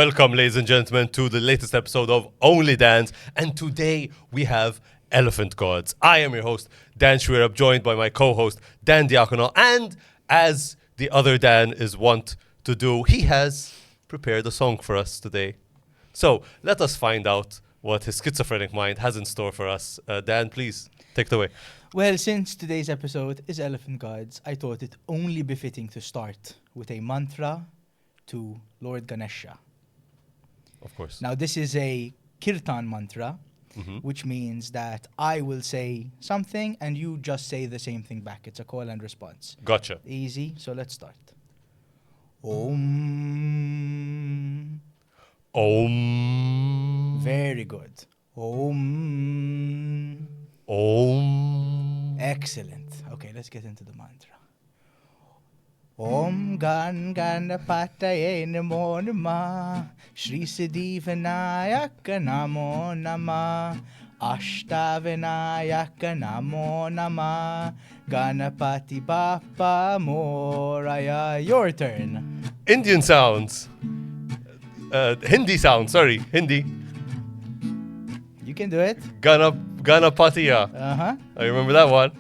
Welcome, ladies and gentlemen, to the latest episode of OnlyDans. And today we have Elephant Gods. I am your host, Dan Schwirab, joined by my co-host, Dan Diacono. And as the other Dan is wont to do, he has prepared a song for us today. So let us find out what his schizophrenic mind has in store for us. Dan, please take it away. Well, since today's episode is Elephant Gods, I thought it only befitting to start with a mantra to Lord Ganesha. Of course. Now, this is a kirtan mantra, which means that I will say something and you just say the same thing back. It's a call and response. Gotcha. Easy. So let's start. Om. Om. Very good. Om. Om. Excellent. Okay, let's get into the mantra. Om Gan Ganapataye Namo Namah Shri Siddhi Vinayaka Namo Namah Ashtavinayaka Namo Namah Ganapati Bappa Moraya. Your turn. Indian sounds. Hindi sounds, sorry. Hindi. You can do it. Ganapatiya. Uh-huh. I remember that one.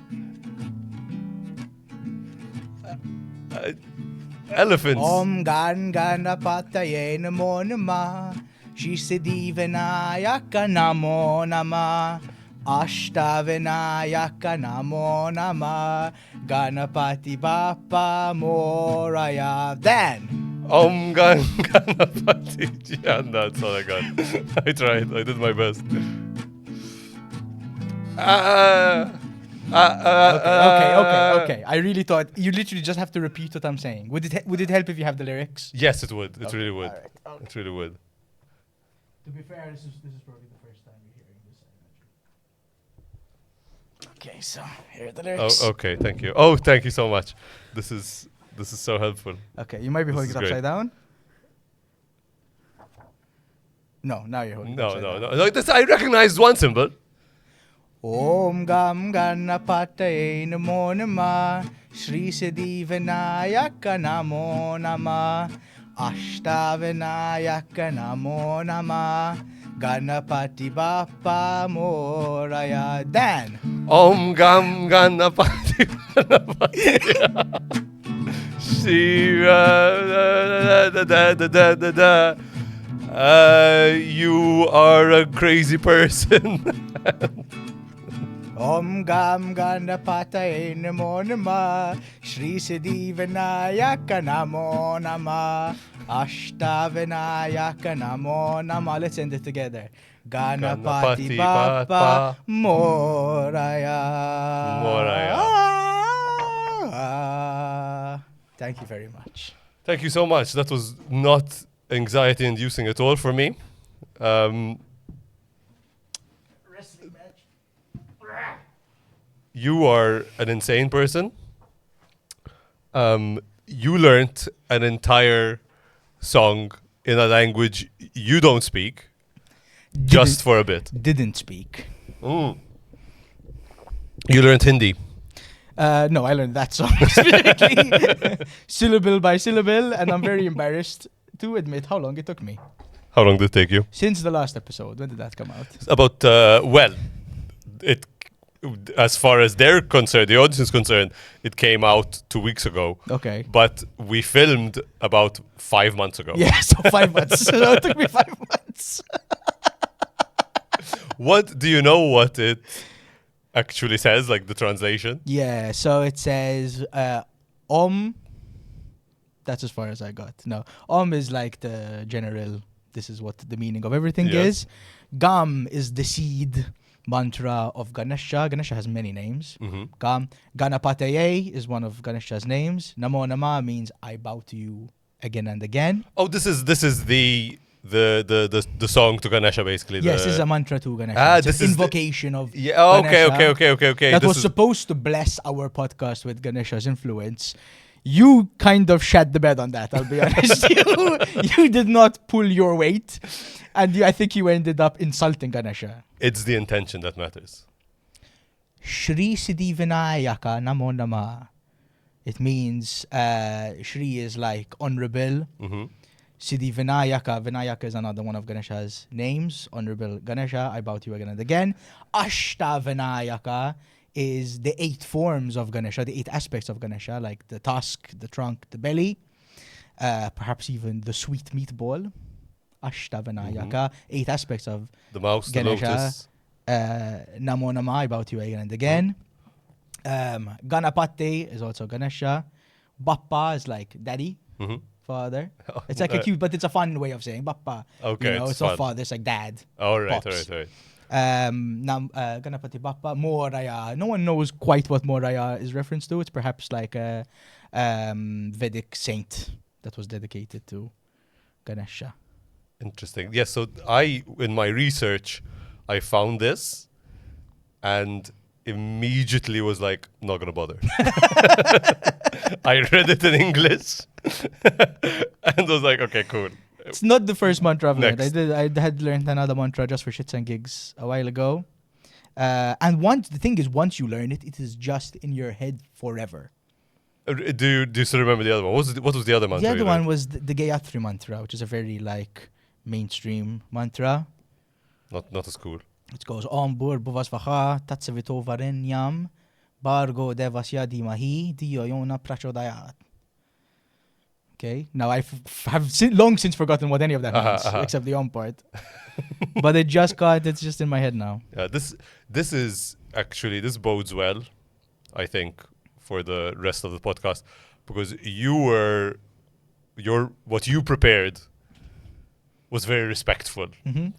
Elephants. Om Gan Ganapataye Namo Namah Shri Siddhi Vinayaka Namo Namah Ashtavinayaka Namo Namah Ganapati Bappa Moraya. Dan. Om Ganapati. Yeah, that's all I got. I tried. I did my best. Okay. I really thought you literally just have to repeat what I'm saying. Would it help if you have the lyrics? Yes, it would. It Okay, really would. all right, okay. It really would. To be fair, this is probably the first time you're hearing this. Okay, so here are the lyrics. Oh, okay. Thank you. Oh, thank you so much. This is so helpful. Okay, you might be This holding is it great. upside down. No, now you're holding it upside down. No. This, I recognized one symbol. Om Gam Ganapataye Namo Namah Shri Siddhi Vinayaka Namo Namah Ashtavinayaka Namo Namah Ganapati Bappa Moraya. Dan. Om Gam Ganapati. Shiva. You are a crazy person. Om Gam Ganapataye Namo Namah Shri Siddhi Vinayaka Namo Namah Ashtavinayaka Namo Namah. Let's end it together. Ganapati Bappa Moraya. Thank you very much. Thank you so much. That was not anxiety inducing at all for me. Wrestling match. You are an insane person. You learnt an entire song in a language you don't speak just for a bit. Didn't speak. You learnt Hindi. No, I learned that song specifically, syllable by syllable, and I'm very embarrassed to admit how long it took me. How long did it take you? Since the last episode. When did that come out? About, it, as far as they're concerned, the audience is concerned, it came out 2 weeks ago. Okay. But we filmed about 5 months ago. Yeah, so 5 months. So it took me 5 months. What do you know what it actually says, like the translation? Yeah, so it says Om. That's as far as I got. No, Om is like the general, this is what the meaning of everything is. Gam is the seed mantra of Ganesha. Ganesha has many names. Gam. Ganapataye is one of Ganesha's names. Namo Namah means I bow to you again and again. Oh, this is the song to Ganesha, basically. Yes, this is a mantra to Ganesha. It's this an is invocation of Yeah. Oh, Ganesha okay. that This was is- supposed to bless our podcast with Ganesha's influence. You kind of shat the bed on that, I'll be honest. You did not pull your weight. And I think you ended up insulting Ganesha. It's the intention that matters. Shri Siddhi Vinayaka Namo Namah. It means Shri is like honorable. Mm-hmm. Siddhi Vinayaka. Vinayaka is another one of Ganesha's names. Honorable Ganesha, I bow to you again and again. Ashta Vinayaka is the 8 forms of Ganesha, the 8 aspects of Ganesha, like the tusk, the trunk, the belly, perhaps even the sweet meatball. Ashta Vinayaka, 8 aspects of The mouse, Ganesha. the lotus. Namo Nama, I bow to you again and again. Ganapati is also Ganesha. Bappa is like daddy, father. It's like a cute, but it's a fun way of saying Bappa. Okay, You know, it's it's not fun. father, it's like dad. All right, Pops. all right. Ganapati Bappa. Moraya. No one knows quite what Moraya is reference to. It's perhaps like a Vedic saint that was dedicated to Ganesha. Interesting. Yes, so in my research, I found this and immediately was like, not going to bother. I read it in English and was like, okay, cool. It's not the first mantra I've learned. Next. I had learned another mantra just for shits and gigs a while ago. And the thing is, once you learn it, it is just in your head forever. Do you still remember the other one? What was the other mantra? The other you one learned? was the Gayatri mantra, which is a very like mainstream mantra. Not as cool. It goes Om Bur Bhuvasvaha Tatsavito Varenyam Bargo Devasya Dimahi Diyo Yona Prachodayat. Okay, now I have long since forgotten what any of that means, except the Om part. But it's just in my head now. Yeah, this is actually, this bodes well, I think, for the rest of the podcast, because what you prepared was very respectful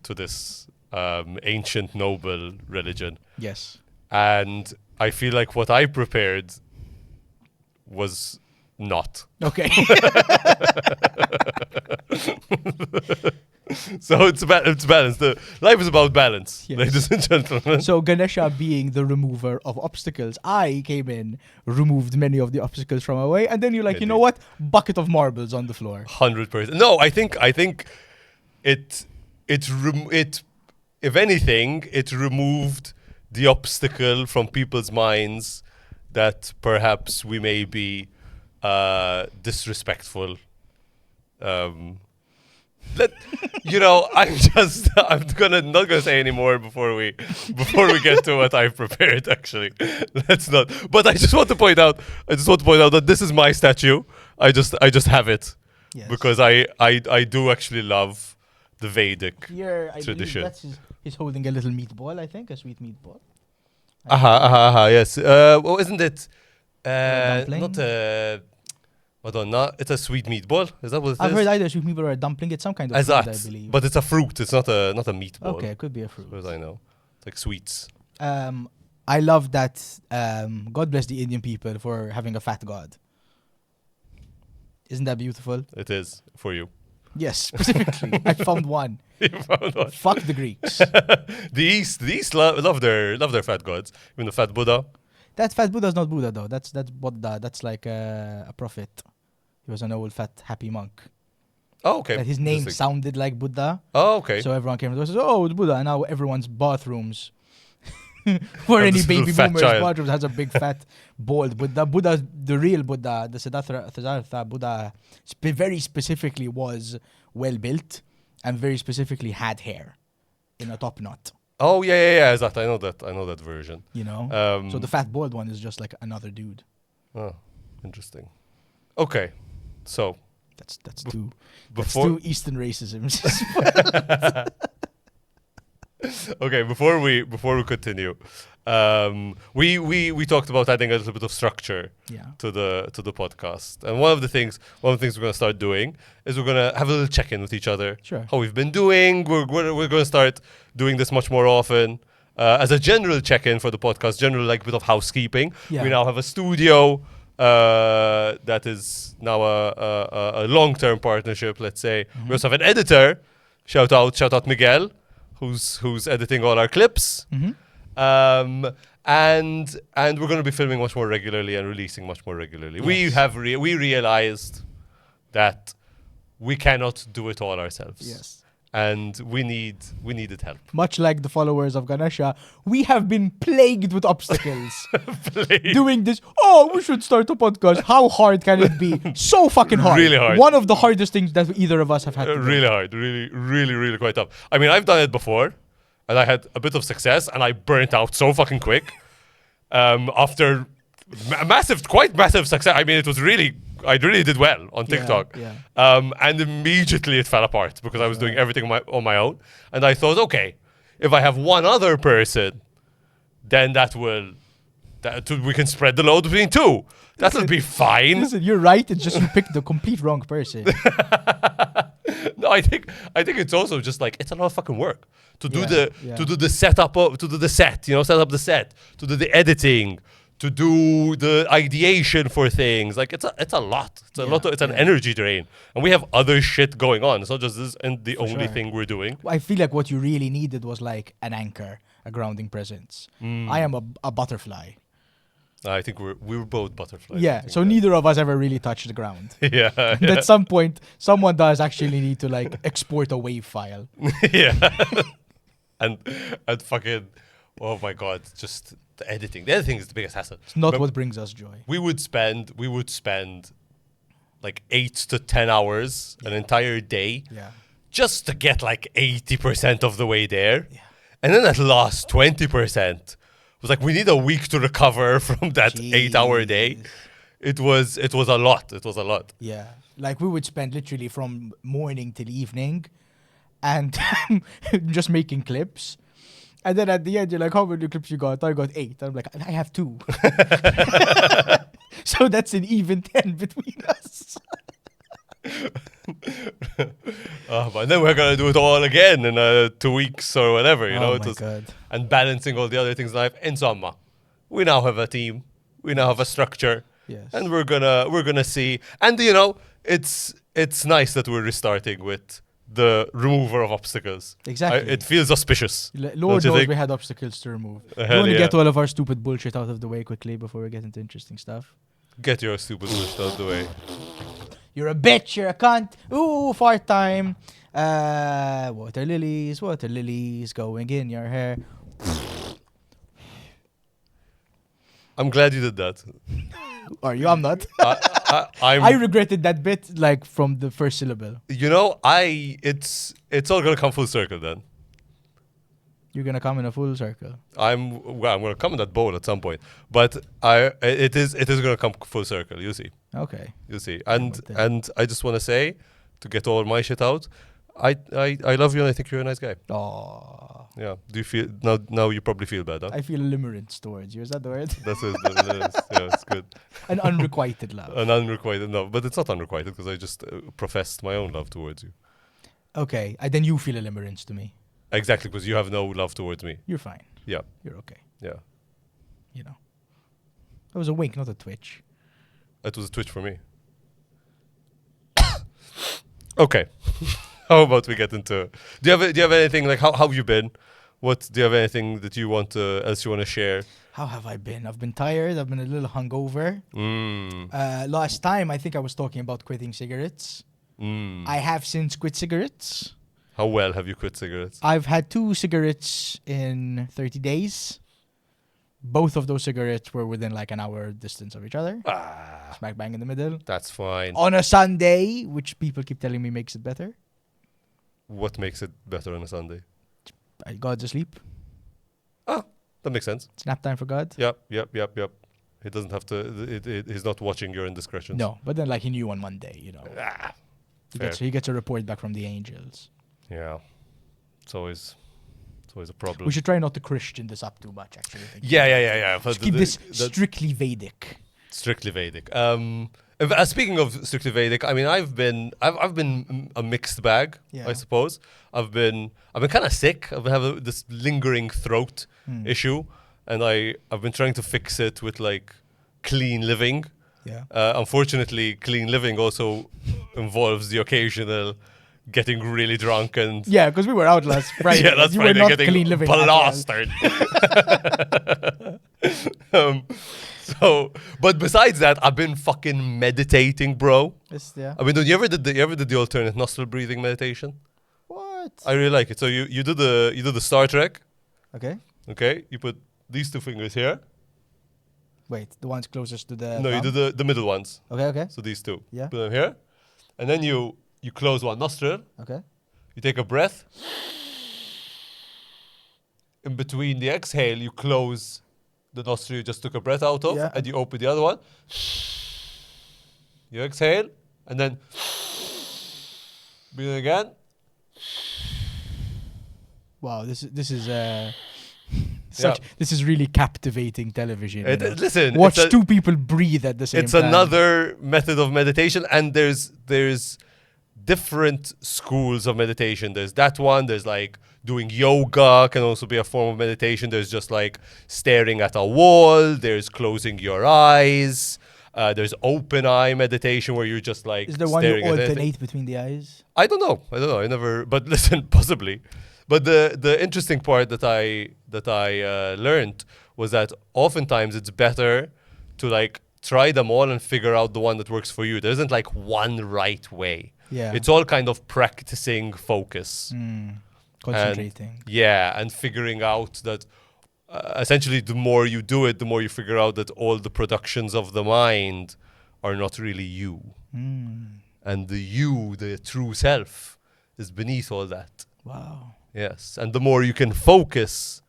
to this ancient noble religion. Yes. And I feel like what I prepared was not. Okay. So it's balanced. Life is about balance, Yes. ladies and gentlemen. So Ganesha being the remover of obstacles, I came in, removed many of the obstacles from my way, and then you're like, you know what? Bucket of marbles on the floor. 100%. No, I think it if anything, it removed the obstacle from people's minds that perhaps we may be disrespectful. I'm not gonna say any more before we get to what I've prepared. Actually, let's not. But I just want to point out that this is my statue. I just have it because I do actually love the Vedic Here, I tradition. believe that's he's holding a little meatball, I think, a sweet meatball. Yes. Well, isn't it? dumpling? Not a. Hold on, no, it's a sweet meatball. Is that what it is? I've heard either sweet meatball or a dumpling. It's some kind of As food, that, I believe. but it's a fruit. It's not a meatball. Okay, it could be a fruit. As far as I know, it's like sweets. I love that. God bless the Indian people for having a fat god. Isn't that beautiful? It is for you. Yes, specifically. I found one. You found one. Fuck the Greeks. The East love their fat gods. Even the fat Buddha. That fat Buddha's not Buddha though. That's Buddha. That's like a prophet. He was an old fat happy monk. Oh, okay. That his name Interesting. sounded like Buddha. Oh, okay. So everyone came and says, "Oh, it's Buddha." And now everyone's bathrooms, for Have any this baby little fat boomer's child. bathrooms, has a big fat bald Buddha. Buddha, the real Buddha, the Siddhartha Buddha, very specifically was well built and very specifically had hair in a top knot. Oh yeah. Exactly. I know that version. You know. So the fat bald one is just like another dude. Oh, interesting. Okay, so That's too before that's too Eastern racism. okay, before we continue, we talked about adding a little bit of structure Yeah. to the podcast, and one of the things we're gonna start doing is we're gonna have a little check-in with each other. Sure. How we've been doing. We're gonna start doing this much more often. As a general check-in for the podcast, general like bit of housekeeping. Yeah. We now have a studio that is now a long-term partnership. Let's say we also have an editor. Shout out Miguel, who's editing all our clips. And we're going to be filming much more regularly and releasing much more regularly. Yes. We realized that we cannot do it all ourselves. Yes. and we needed help. Much like the followers of Ganesha, we have been plagued with obstacles. Doing this, we should start a podcast. How hard can it be? So fucking hard. Really hard. One of the hardest things that either of us have had to do. Really hard. Really quite tough. I mean, I've done it before, and I had a bit of success, and I burnt out so fucking quick. After quite massive success. I mean, I really did well on TikTok. Yeah. And immediately it fell apart because I was doing everything on my own. And I thought, okay, if I have one other person, then we can spread the load between two. That'll be fine. Listen, you're right. It's just you picked the complete wrong person. No, I think it's also just like it's a lot of fucking work to do Yeah. the setup to do the set, set up the set, to do the editing, to do the ideation for things. Like it's a lot. It's an energy drain, and we have other shit going on. It's not just this and the only thing we're doing. I feel like what you really needed was like an anchor, a grounding presence. I am a butterfly. I think we were both butterflies. Yeah, so neither of us ever really touched the ground. Yeah. And at some point, someone does actually need to like export a wave file. Yeah. and fucking, oh my god, just the editing. The editing is the biggest hassle. It's not what brings us joy. We would spend like 8 to 10 hours an entire day just to get like 80% of the way there. Yeah. And then that last 20% was like, we need a week to recover from that 8-hour day. It was a lot. It was a lot. Yeah. Like we would spend literally from morning till evening and just making clips. And then at the end, you're like, how many clips you got? I got 8. I'm like, I have 2. So that's an even 10 between us. But then we're gonna do it all again in 2 weeks or whatever, Oh my God. And balancing all the other things in life. Insomma, we now have a team, we now have a structure, Yes. and we're gonna see. And it's nice that we're restarting with the remover of obstacles. Exactly. It feels auspicious. Lord don't you knows think? we had obstacles to remove. We Hell want to yeah. get all of our stupid bullshit out of the way quickly before we get into interesting stuff. Get your stupid list out of the way. You're a bitch, you're a cunt. Ooh, fart time. Water lilies going in your hair. I'm glad you did that. Are you? I'm not. I'm. I regretted that bit like from the first syllable. It's all gonna come full circle then. You're gonna come in a full circle. I'm gonna come in that bowl at some point, but it is gonna come full circle. You see, Okay. and I just want to say, to get all my shit out, I love you and I think you're a nice guy. Oh, Yeah. Do you feel now? You probably feel bad, huh? I feel limerence towards you. Is that the word? That's it. Yeah, it's good. An unrequited love. An unrequited love, but it's not unrequited because I just professed my own love towards you. Okay, then you feel a limerence to me. Exactly, because you have no love towards me. You're fine. Yeah. You're okay. Yeah. You know. That was a wink, not a twitch. It was a twitch for me. Okay. How about we get into? Do you have anything like how have you been? Do you have anything that you want else you want to share? How have I been? I've been tired. I've been a little hungover. Mm. Last time, I think I was talking about quitting cigarettes. Mm. I have since quit cigarettes. How well have you quit cigarettes? I've had 2 cigarettes in 30 days. Both of those cigarettes were within like an hour distance of each other. Smack bang in the middle. That's fine. On a Sunday, which people keep telling me makes it better. What makes it better on a Sunday? God's asleep. Ah, that makes sense. It's nap time for God. Yep. He doesn't have to. He's not watching your indiscretions. No, but then like he knew on Monday, you know. He gets a report back from the angels. Yeah. It's always a problem. We should try not to Christian this up too much, actually. Yeah. Just keep this strictly Vedic. Strictly Vedic. Speaking of strictly Vedic, I mean, I've been a mixed bag, Yeah. I suppose. I've been kind of sick. I've been having this lingering throat issue, and I've been trying to fix it with like clean living. Yeah. Unfortunately, clean living also involves the occasional getting really drunk and Yeah, because we were out last Friday. yeah, that's you Friday were not getting clean living. at all. plastered. But besides that, I've been fucking meditating, bro. Yeah. I mean, you ever did the alternate nostril breathing meditation? What? What? I really like it. So you do the Star Trek. Okay. Okay, you put these two fingers here. Wait, the ones closest to the No, you thumb? do the middle ones. Okay, okay. So these two. Yeah. Put them here, and then you close one nostril. Okay. You take a breath. In between the exhale, you close the nostril you just took a breath out of, Yeah. and you open the other one. You exhale, and then breathe again. Wow, this is this is really captivating television. you know. Listen, Watch it's a- two people breathe at the same it's time. another method of meditation, and there's different schools of meditation. There's that one. There's like doing yoga can also be a form of meditation. There's just like staring at a wall. There's closing your eyes. There's open eye meditation where you're just like Is there one you staring at anything. alternate between the eyes? I don't know. I never. But listen, possibly. But the interesting part that I learned was that oftentimes it's better to like try them all and figure out the one that works for you. There isn't like one right way. Yeah. It's all kind of practicing focus. Concentrating. And figuring out that essentially the more you do it, the more you figure out that all the productions of the mind are not really you. And the true self, is beneath all that. Wow. Yes. And the more you can focus,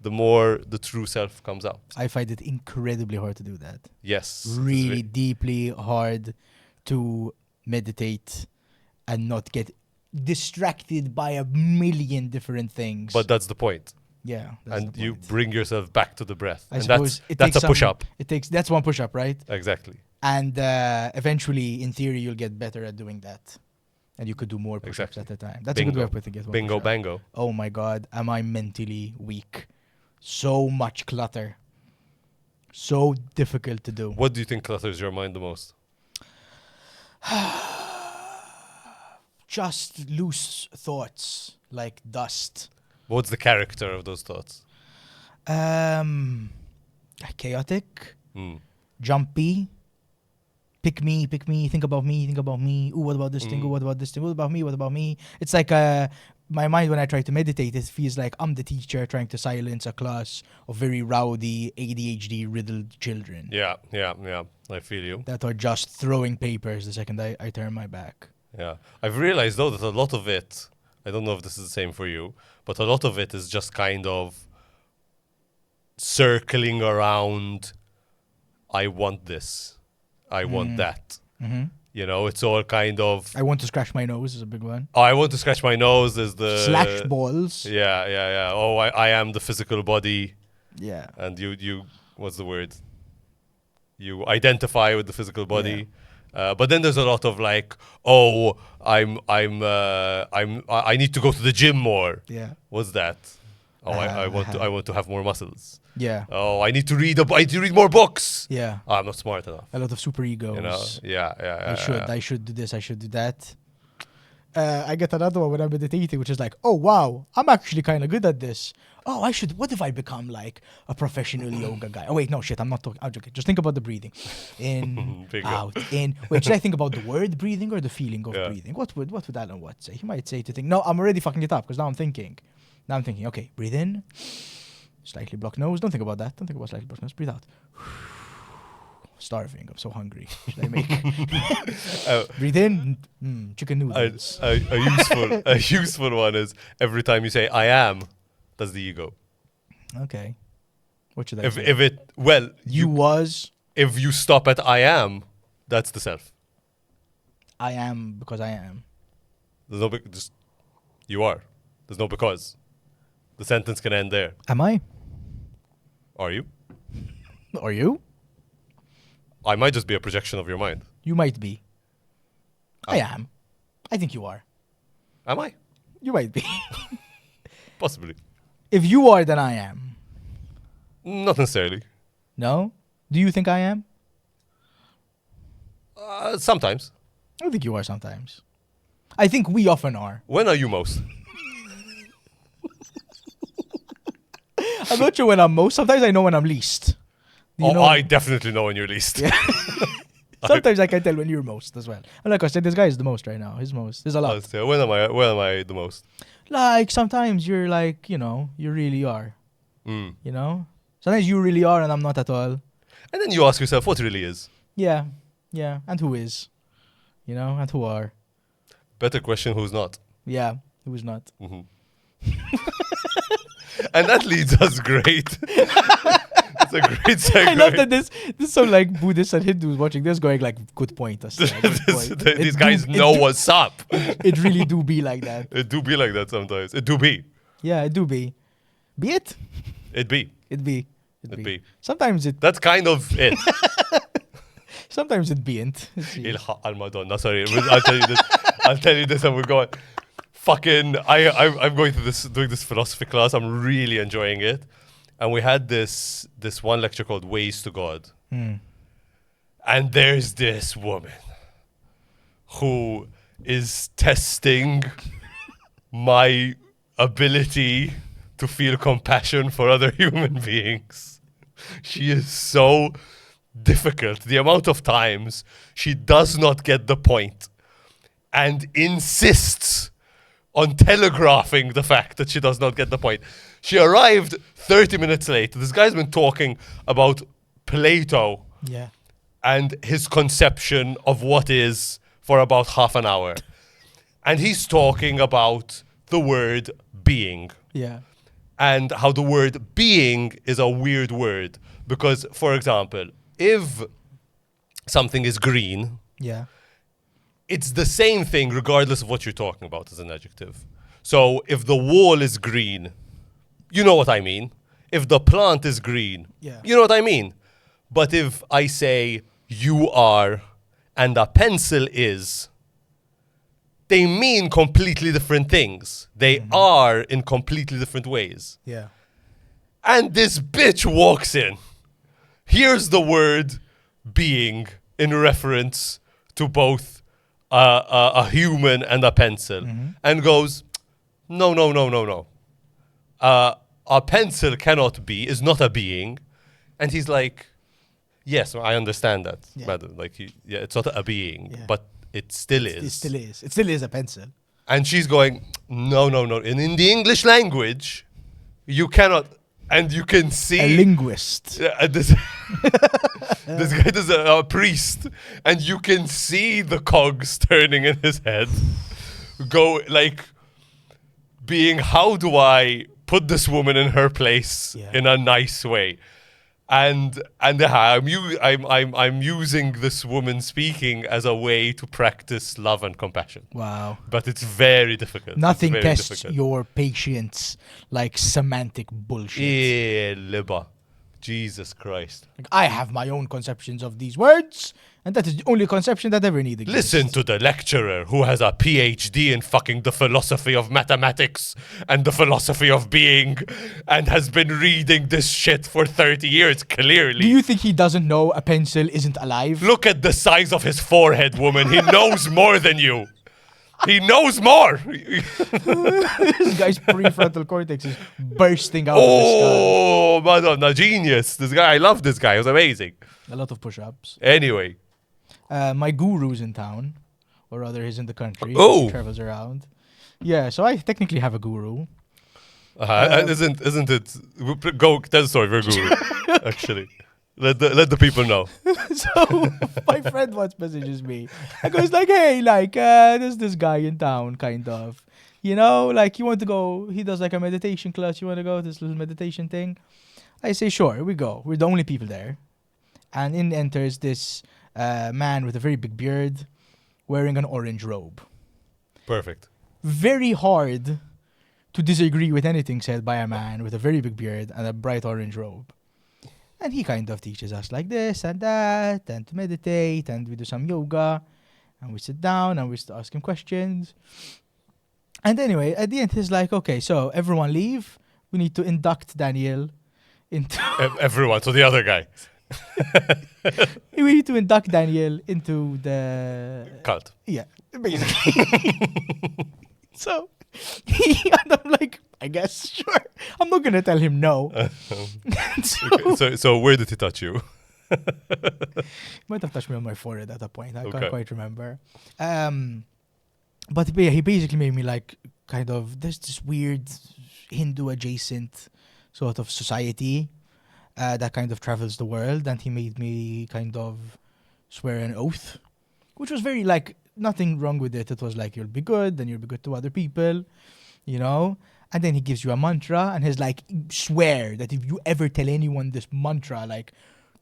the more the true self comes out. I find it incredibly hard to do that. Yes. Really deeply hard to meditate and not get distracted by a million different things. But that's the point. yeah, And the you point. bring yourself back to the breath. I And suppose it that's takes a push-up. That's one push-up, right? Exactly. And eventually, in theory, you'll get better at doing that. And you could do more push-ups Exactly. at a time. That's a good way of putting it. one Bingo, push-up. bango. Oh my God, am I mentally weak? So much clutter. So difficult to do. What do you think clutters your mind the most? Just loose thoughts, like dust. What's the character of those thoughts? Chaotic, Mm. jumpy. Pick me, think about me. Ooh, what about this thing? Ooh, what about this thing? What about me? It's like my mind when I try to meditate, it feels like I'm the teacher trying to silence a class of very rowdy, ADHD riddled children Yeah. I feel you. that are just throwing papers the second I turn my back. Yeah. I've realized though that a lot of it, I don't know if this is the same for you, but a lot of it is just kind of circling around, I want this. I want that. Mm-hmm. You know, it's all kind of, I want to scratch my nose is a big one. I want to scratch my nose is the... Slash balls. Yeah. Oh, I am the physical body. Yeah. And you what's the word? You identify with the physical body. But then there's a lot of like, oh, I need to go to the gym more. Yeah. What's that? Oh, I want to have more muscles. Yeah. Oh, I need to read more books. Yeah. Oh, I'm not smart enough. A lot of super egos. You know? Yeah. I should do this, I should do that. I get another one when I'm meditating, which is like, oh wow, I'm actually kind of good at this. Oh, what if I become like a professional yoga guy? Oh wait, no shit, I'm not talking. I'm joking. Just think about the breathing. In, Bingo. out, in. Wait, should I think about the word breathing or the feeling of Yeah. breathing? What would Alan Watts say? He might say to think, no, I'm already fucking it up because now I'm thinking, okay, breathe in, slightly blocked nose. Don't think about that. Don't think about slightly blocked nose. Breathe out. Starving. I'm so hungry. Should I make? Breathe in. Chicken noodles. A useful one is every time you say I am, that's the ego. Okay. What should I say? If you stop at I am, that's the self. I am because I am. There's no just you are. There's no because. The sentence can end there. Am I? Are you? Are you? I might just be a projection of your mind. You might be. I am. I think you are. Am I? You might be. Possibly. If you are, then I am. Not necessarily. No? Do you think I am? Sometimes. I think you are sometimes. I think we often are. When are you most? I'm not sure when I'm most. Sometimes I know when I'm least. Do you know? I definitely know when you're least. Yeah. Sometimes I can tell when you're most as well. And like I said, this guy is the most right now. He's most. There's a lot. When am I the most? Like sometimes you're like, you really are. Mm. Sometimes you really are and I'm not at all. And then you ask yourself, what really is? Yeah. Yeah. And who is? And who are? Better question, who's not? Yeah. Who's not? Mhm. And that leads us great. It's a great segue. I love that this some like Buddhists and Hindus watching this going like, good point. These guys know what's up. It really do be like that. It do be like that sometimes. It do be. Yeah, it do be. Be it? It be. It be. It be. Sometimes it. That's kind of it. Sometimes it bean't. Ilha al-Madonna. Sorry, I'll tell you this. I'll tell you this and we're going. Fucking, I'm going to doing this philosophy class. I'm really enjoying it. And we had this one lecture called Ways to God. And there's this woman who is testing my ability to feel compassion for other human beings. She is so difficult. The amount of times she does not get the point and insists on telegraphing the fact that she does not get the point. She arrived 30 minutes late. This guy's been talking about Plato and his conception of what is for about half an hour. And he's talking about the word being. Yeah. And how the word being is a weird word. Because, for example, if something is green, it's the same thing regardless of what you're talking about as an adjective. So if the wall is green, you know what I mean. If the plant is green, you know what I mean. But if I say you are and a pencil is, they mean completely different things. They are in completely different ways. Yeah. And this bitch walks in. Here's the word being in reference to both a human and a pencil. And goes, no. A pencil cannot be, is not a being. And he's like, yes, I understand that. Madam. Like, it's not a being, but it still is. It still is. It still is a pencil. And she's going, no. And in the English language, you cannot, and you can see. A linguist. This guy is a priest, and you can see the cogs turning in his head. Go, like, being, how do I put this woman in her place in a nice way? And I'm using this woman speaking as a way to practice love and compassion. Wow. But it's very difficult. Nothing tests your patience like semantic bullshit. Yeah, liba. Jesus Christ. Like, I have my own conceptions of these words, and that is the only conception that ever needed. Listen to the lecturer who has a PhD in fucking the philosophy of mathematics and the philosophy of being and has been reading this shit for 30 years, clearly. Do you think he doesn't know a pencil isn't alive? Look at the size of his forehead, woman. He knows more than you. He knows more. This guy's prefrontal cortex is bursting out of Oh, Madonna, genius. This guy, I love this guy. It was amazing. a lot of push-ups. Anyway. My guru's in town, or rather he's in the country. Oh. He travels around. Yeah, so I technically have a guru. Isn't it? Go tell the story. We're guru, actually. Let the people know. So my friend once messages me. I goes like, hey, like, there's this guy in town, kind of. You know, like, you want to go, he does like a meditation class, you want to go to this little meditation thing? I say, sure, we go. We're the only people there. And in enters this man with a very big beard, wearing an orange robe. Perfect. Very hard to disagree with anything said by a man with a very big beard and a bright orange robe. And he kind of teaches us like this and that, and to meditate, and we do some yoga, and we sit down, and we start asking questions. And anyway, at the end, he's like, okay, so everyone leave. We need to induct Daniel into... Everyone, so the other guy. We need to induct Daniel into the... Cult. Yeah, basically. So, and I'm like, I guess, sure. I'm not going to tell him no. So where did he touch you? Might have touched me on my forehead at a point. I can't quite remember. But yeah, he basically made me like kind of, there's this weird Hindu adjacent sort of society that kind of travels the world, and he made me kind of swear an oath, which was very like, nothing wrong with it. It was like, you'll be good, then you'll be good to other people, you know? And then he gives you a mantra, and he's like, swear that if you ever tell anyone this mantra, like,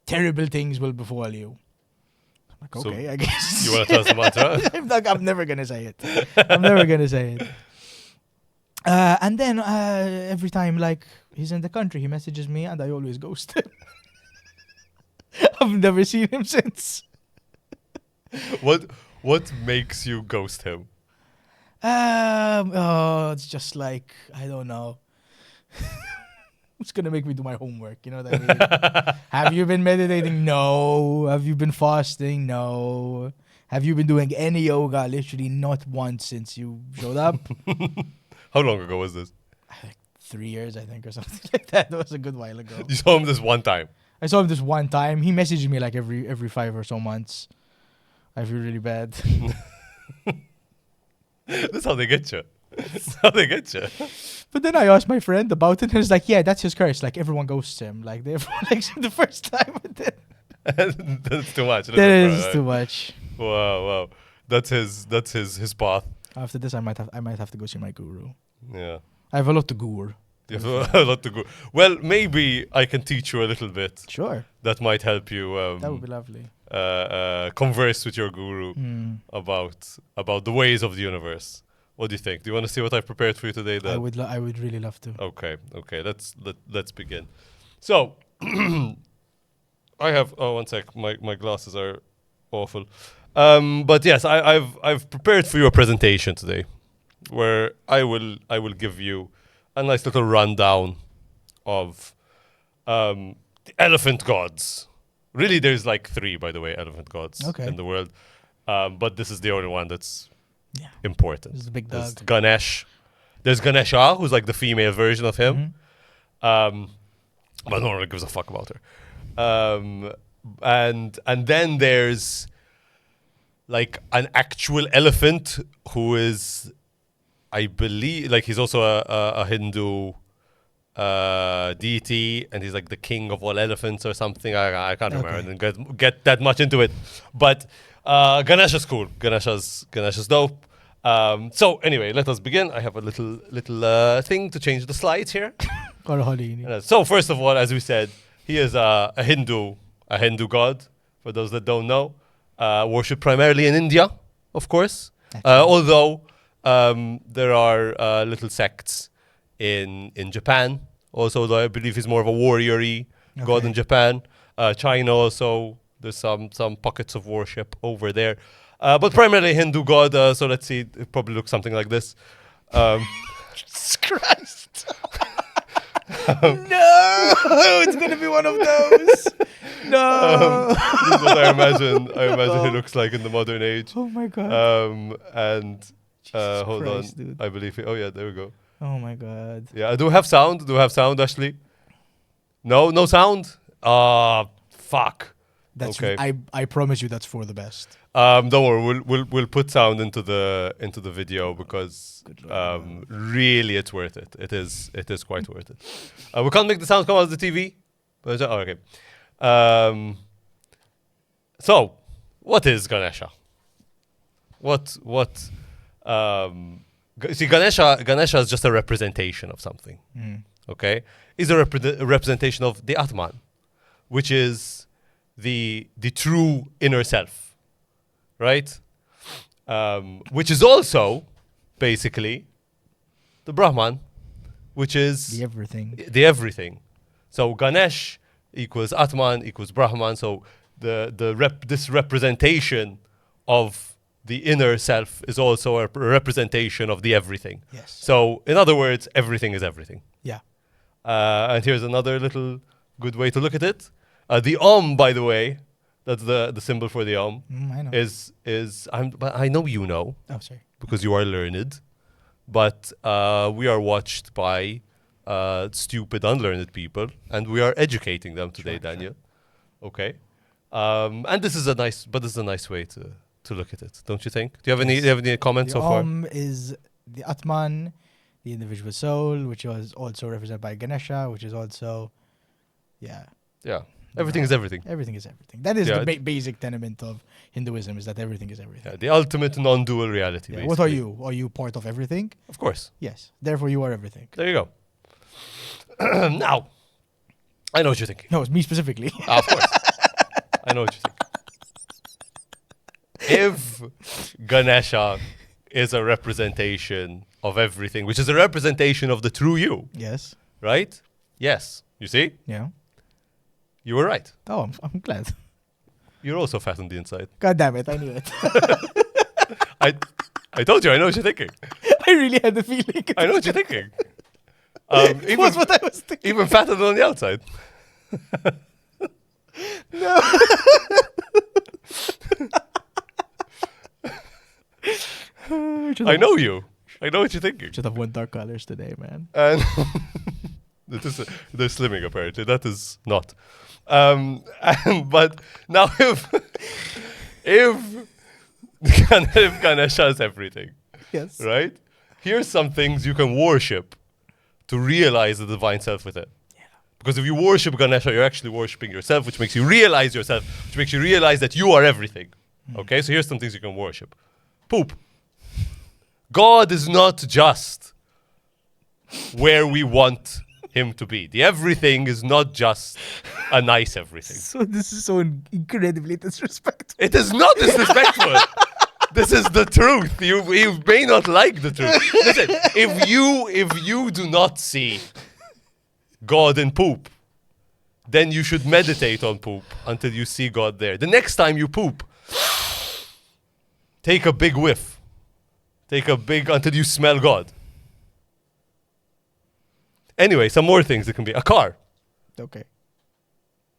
terrible things will befall you. I'm like, So okay, I guess. You want to tell us the mantra? I'm like, I'm never going to say it. I'm never going to say it. And then every time, like, he's in the country, he messages me, and I always ghost him. I've never seen him since. What makes you ghost him? It's just like, I don't know. It's gonna make me do my homework, you know what I mean? Have you been meditating? No. Have you been fasting? No. Have you been doing any yoga? Literally not once since you showed up. How long ago was this? Like 3 years, I think, or something like that. That was a good while ago. You saw him this one time. I saw him this one time. He messaged me like every 5 or so months. I feel really bad. That's how they get you. That's how they get you. But then I asked my friend about it, and he's like, yeah, that's his curse. Like, everyone ghosts him. Like, everyone likes him the first time, and then... That's too much. That is too much. Wow. That's his path. After this, I might have to go see my guru. Yeah. I have a lot to guru. You have a lot to go. Well, maybe I can teach you a little bit. Sure. That might help you. That would be lovely. Converse with your guru about the ways of the universe. What do you think? Do you want to see what I've prepared for you today? Then I would really love to. Okay. Let's begin. So I have. Oh, one sec. My glasses are awful. But yes, I've prepared for you a presentation today, where I will give you a nice little rundown of the elephant gods. Really, there's like 3, by the way, elephant gods in the world. But this is the only one that's important. This is the big There's dog. Ganesh. There's Ganesha, who's like the female version of him. But no one really gives a fuck about her. And then there's like an actual elephant who is, I believe, like he's also a Hindu deity, and he's like the king of all elephants or something. I can't remember. I didn't get that much into it. But Ganesha's cool. Ganesha's dope. So anyway, let us begin. I have a little thing to change the slides here. So first of all, as we said, he is a Hindu god. For those that don't know, worshipped primarily in India, of course. Although there are little sects in Japan. Also, though I believe he's more of a warrior-y god in Japan. China also, there's some pockets of worship over there. But primarily Hindu god, so let's see, it probably looks something like this. Jesus Christ. No, it's going to be one of those. No. This is what I imagine he looks like in the modern age. Oh my God. Hold Christ, on. dude. I believe oh yeah, there we go. Oh my God. Yeah, I do have sound, Ashley. No sound? Fuck. That's okay. I promise you that's for the best. Don't worry, we'll put sound into the video because really it's worth it. It is quite worth it. We can't make the sound come out of the TV. But okay. So what is Ganesha? See, Ganesha is just a representation of something. Okay, is a representation of the Atman, which is the true inner self, right? Which is also basically the Brahman, which is The everything. The everything. So Ganesh equals Atman equals Brahman. So this representation of the inner self is also a representation of the everything. Yes. So in other words, everything is everything. Yeah. And here's another little good way to look at it. The Om, by the way, that's the symbol for the Om. I know. But I know you know. Oh, sorry. Because you are learned. But we are watched by stupid, unlearned people, and we are educating them today, Daniel. Sure. Okay. And this is a nice way to look at it, don't you think? Do you have any comments the so far? Om is the Atman, the individual soul, which was also represented by Ganesha, which is also, Yeah. Everything is everything. Everything is everything. That is Yeah. the basic tenement of Hinduism, is that everything is everything. Yeah, the ultimate non-dual reality. Yeah. Basically. What are you? Are you part of everything? Of course. Yes. Therefore, you are everything. There you go. Now, I know what you're thinking. No, it's me specifically. Of course. I know what you're thinking. If Ganesha is a representation of everything, which is a representation of the true you, Yes. right? Yes. You see? Yeah. You were right. Oh, I'm glad. You're also fat on the inside. God damn it, I knew it. I told you, I know what you're thinking. I really had the feeling. I know what you're thinking. It was what I was thinking. Even fatter than on the outside. No. I know you. I know what you're thinking. Should have worn dark colors today, man. And they're slimming apparently. That is not. But now if Ganesha is everything, Yes. right? Here's some things you can worship to realize the divine self within. Yeah. Because if you worship Ganesha, you're actually worshipping yourself, which makes you realize yourself, which makes you realize that you are everything. Okay, so here's some things you can worship. Poop. God is not just where we want him to be. The everything is not just a nice everything. So this is so incredibly disrespectful. It is not disrespectful. This is the truth. You may not like the truth. Listen, if you do not see God in poop, then you should meditate on poop until you see God there. The next time you poop, take a big whiff. Until you smell God. Anyway, some more things. It can be a car. Okay.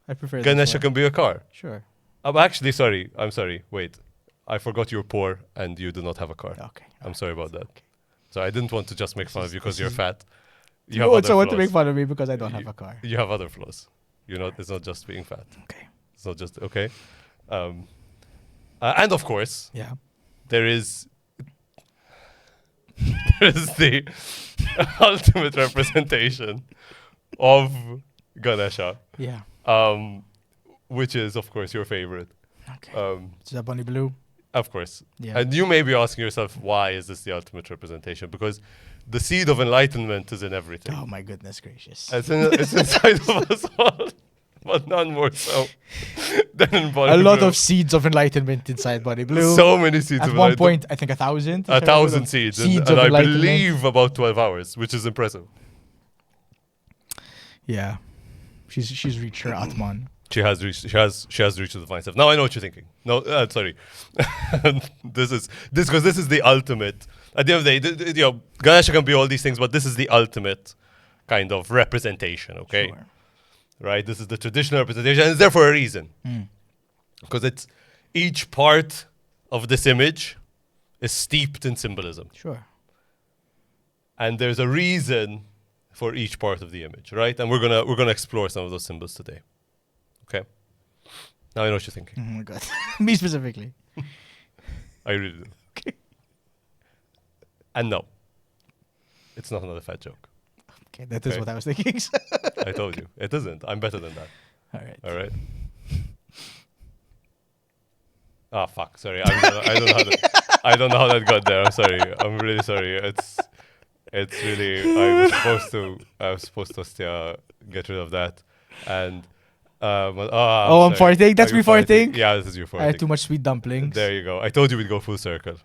I prefer Ganesha this can be a car. Sure. I'm actually sorry. I'm sorry. Wait. I forgot you're poor and you do not have a car. Okay. I'm sorry about that. Okay. So I didn't want to just make fun of you because this you're is- fat. You You have also other want to flaws. make fun of me because I don't have a car. You have other flaws. It's not just being fat. Okay. It's not just, okay? And of course, Yeah. there is the ultimate representation of Ganesha, Yeah. which is, of course, your favorite. Okay. Is that Bunny Blue? Of course. Yeah. And you may be asking yourself, why is this the ultimate representation? Because the seed of enlightenment is in everything. Oh my goodness gracious. It's inside of us all, but none more so than in Bunny A lot Blue. of seeds of enlightenment inside Bunny Blue. So many seeds At of one enlightenment. point, I think 1,000. 1,000 seeds. Seeds And of I enlightenment. believe about 12 hours, which is impressive. Yeah. She's reached her Atman. She has reached the divine self. Now I know what you're thinking. No, sorry. This is the ultimate. At the end of the day, Ganesha can be all these things, but this is the ultimate kind of representation. Okay, Sure. right? This is the traditional representation, and it's there for a reason. Because it's each part of this image is steeped in symbolism, Sure. and there's a reason for each part of the image, right? And we're gonna explore some of those symbols today. Okay. Now I know what you're thinking. Oh my god. Me specifically. I really do. Okay. And no, it's not another fat joke. Okay, that is Okay. what I was thinking. I told you. It isn't. I'm better than that. All right. All right. Ah, fuck. Sorry. I don't know how that got there. I'm sorry. I'm really sorry. It's really. I was supposed to get rid of that. And I'm sorry. farting? That's Are you me farting? Yeah, this is you farting. I had too much sweet dumplings. There you go. I told you we'd go full circle.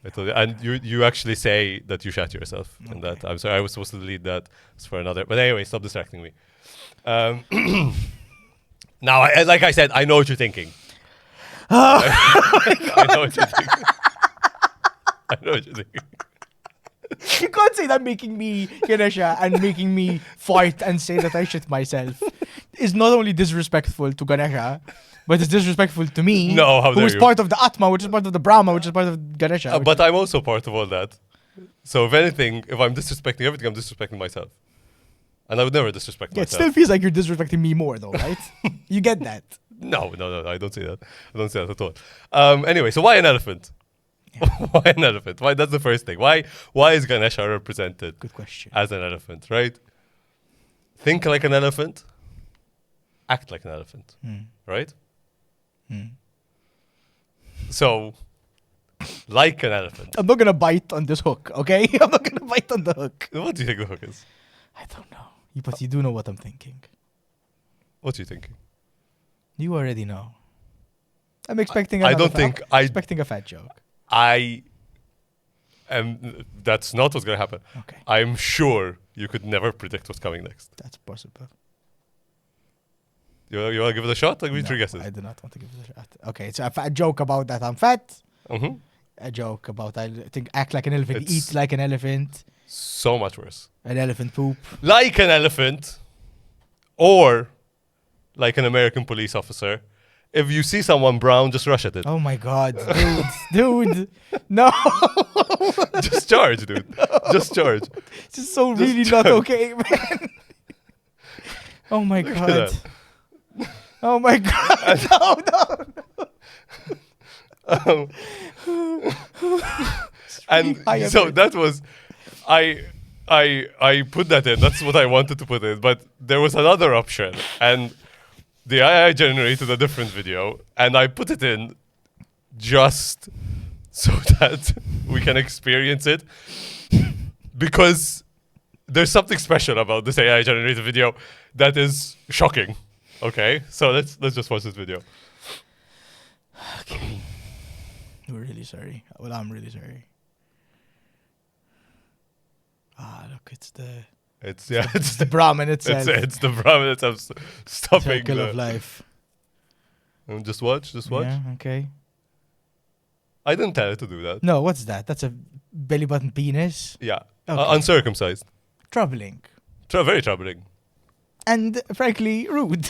I told you, and you actually say that you shat yourself in that. I'm sorry, I was supposed to delete that. It's for another. But anyway, stop distracting me. Now, like I said, I know what you're thinking. I know what you're thinking. I know what you're thinking. You can't say that making me Ganesha and making me fart and say that I shit myself is not only disrespectful to Ganesha, but it's disrespectful to me. No, how who dare is you. part of the Atma, which is part of the Brahma, which is part of Ganesha. But I'm also part of all that. So if anything, if I'm disrespecting everything, I'm disrespecting myself. And I would never disrespect yeah, it myself. still feels like you're disrespecting me more, though, right? You get that. No, I don't say that. I don't say that at all. Anyway, so why an elephant? Why an elephant? Why? That's the first thing. Why is Ganesha represented Good question. as an elephant, right? Think like an elephant, act like an elephant, right? So, like an elephant. I'm not gonna bite on this hook, okay? I'm not gonna bite on the hook. What do you think the hook is? I don't know. But you do know what I'm thinking. What are you thinking? You already know. I'm expecting. I don't think I'm expecting a fat joke. That's not what's going to happen. Okay, I'm sure you could never predict what's coming next. that's possible. You want to give it a shot? Like, we No, three guesses. I do not want to give it a shot. Okay, it's a fat joke about that I'm fat. Mm-hmm. A joke about I think act like an elephant, It's- eat like an elephant, So much worse. an elephant poop. Like an elephant, or like an American police officer. If you see someone brown, just rush at it. Oh my god, dude, no, Just charge, dude. Just charge. this is so Just really not joke. okay, man. Oh my Look at god. that. Oh my god, no. And high so effort. that was, I put that in. That's what I wanted to put in. But there was another option, and the AI generated a different video, and I put it in just so that we can experience it, because there's something special about this AI generated video that is shocking. Okay, so let's just watch this video. Okay. We're really sorry. Well, I'm really sorry. Look, it's It's the Brahmin itself. it's the Brahmin itself stopping. Circle of life. Just watch. Yeah, okay. I didn't tell it to do that. No, what's that? That's a belly button penis. Yeah, Okay. uncircumcised. Troubling. Very troubling. And frankly, rude.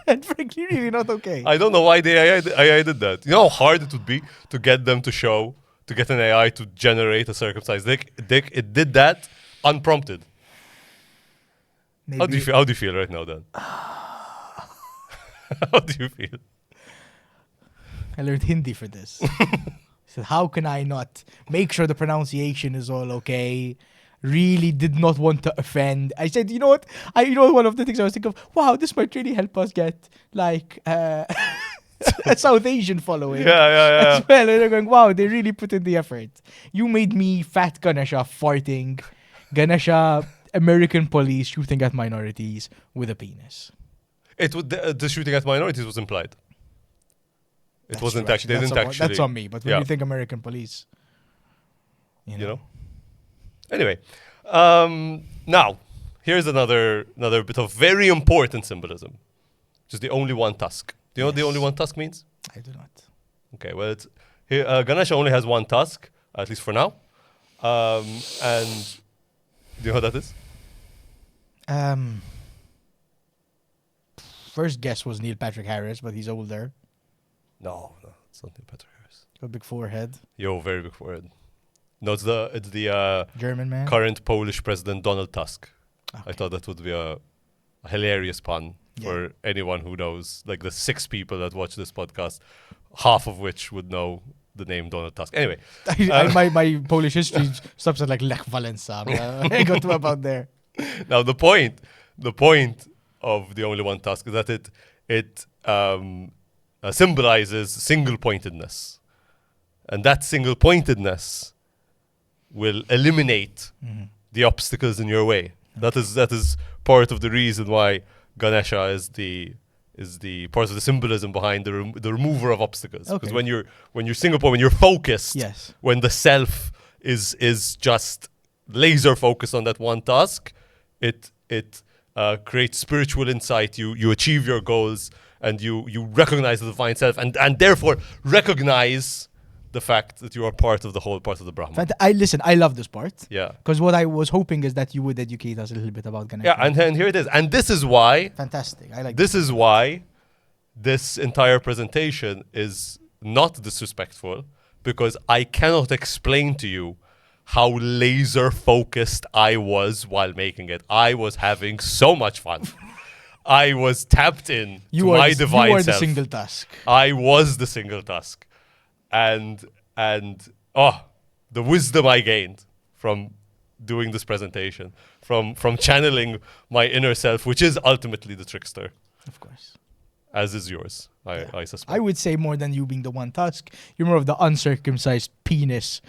And frankly, really not okay. I don't know why the AI did that. You know how hard it would be to get them to get an AI to generate a circumcised dick. It did that unprompted. Maybe How do you feel right now, Dan? How do you feel? I learned Hindi for this. So how can I not make sure the pronunciation is all okay? Really did not want to offend. I said, you know what? One of the things I was thinking of, wow, this might really help us get like a South Asian following. Yeah. As well. And they're going, wow, they really put in the effort. You made me fat Ganesha farting. Ganesha, American police shooting at minorities with a penis. It would the shooting at minorities was implied. It That's wasn't true, actually. They didn't actually. That's on me. But when Yeah. you think American police, you know. Anyway, now here's another bit of very important symbolism, which is the only one tusk. Do you know what the Yes. only one tusk means? I do not. Okay, well, it's here. Ganesha only has one tusk, at least for now. And do you know what that is? First guess was Neil Patrick Harris, but he's older. No, it's not Neil Patrick Harris. Got a big forehead. Yo, very big forehead. No, it's the German man. current Polish president Donald Tusk. I Okay. thought that would be a hilarious pun Yeah. for anyone who knows, like the 6 people that watch this podcast, half of which would know the name Donald Tusk. Anyway, my Polish history stops at like Lech Walesa. I got to about there. now the point of the only one tusk is that it symbolizes single pointedness, and that single pointedness will eliminate the obstacles in your way. That is part of the reason why Ganesha is the part of the symbolism behind the remover of obstacles. Because Okay. when you're single point, when you're focused, Yes. when the self is just laser focused on that one task, it creates spiritual insight. You achieve your goals, and you recognize the divine self, and therefore recognize the fact that you are part of the whole, part of the Brahman. I love this part. Yeah. Because what I was hoping is that you would educate us a little bit about Ganesha. Yeah, and here it is. And this is why Fantastic. I like this is why this entire presentation is not disrespectful, because I cannot explain to you how laser focused I was while making it. I was having so much fun. I was tapped in to my divine You are the self. single task. I was the single task. And Oh, the wisdom I gained from doing this presentation, from channeling my inner self, which is ultimately the trickster, Of course. as is yours, Yeah. I suspect. I would say more than you being the one tusk, you're more of the uncircumcised penis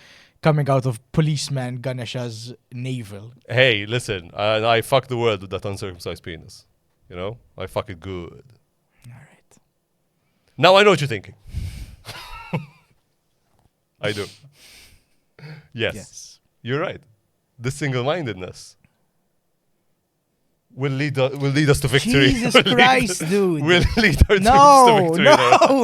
coming out of policeman Ganesha's navel. Hey, listen, I fuck the world with that uncircumcised penis. You know? I fuck it good. All right. Now I know what you're thinking. I do. Yes. You're right. The single-mindedness will lead us to victory. Jesus Christ, dude. Will lead our teams to No, victory.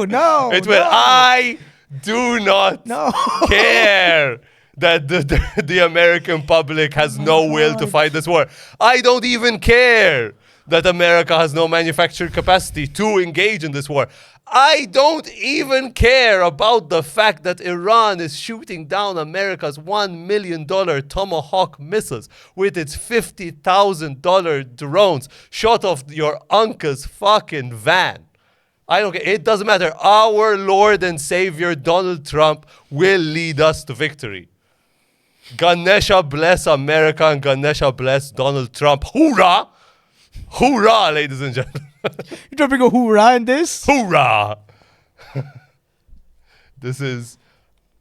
no. It will. no. I do not No. care that the American public has no will to God. fight this war. I don't even care that America has no manufacturing capacity to engage in this war. I don't even care about the fact that Iran is shooting down America's $1 million Tomahawk missiles with its $50,000 drones shot off your uncle's fucking van. I don't care. It doesn't matter. Our Lord and Savior Donald Trump will lead us to victory. Ganesha bless America and Ganesha bless Donald Trump. Hoorah! Hoorah, ladies and gentlemen. You dropping a hoorah in this? Hoorah! This is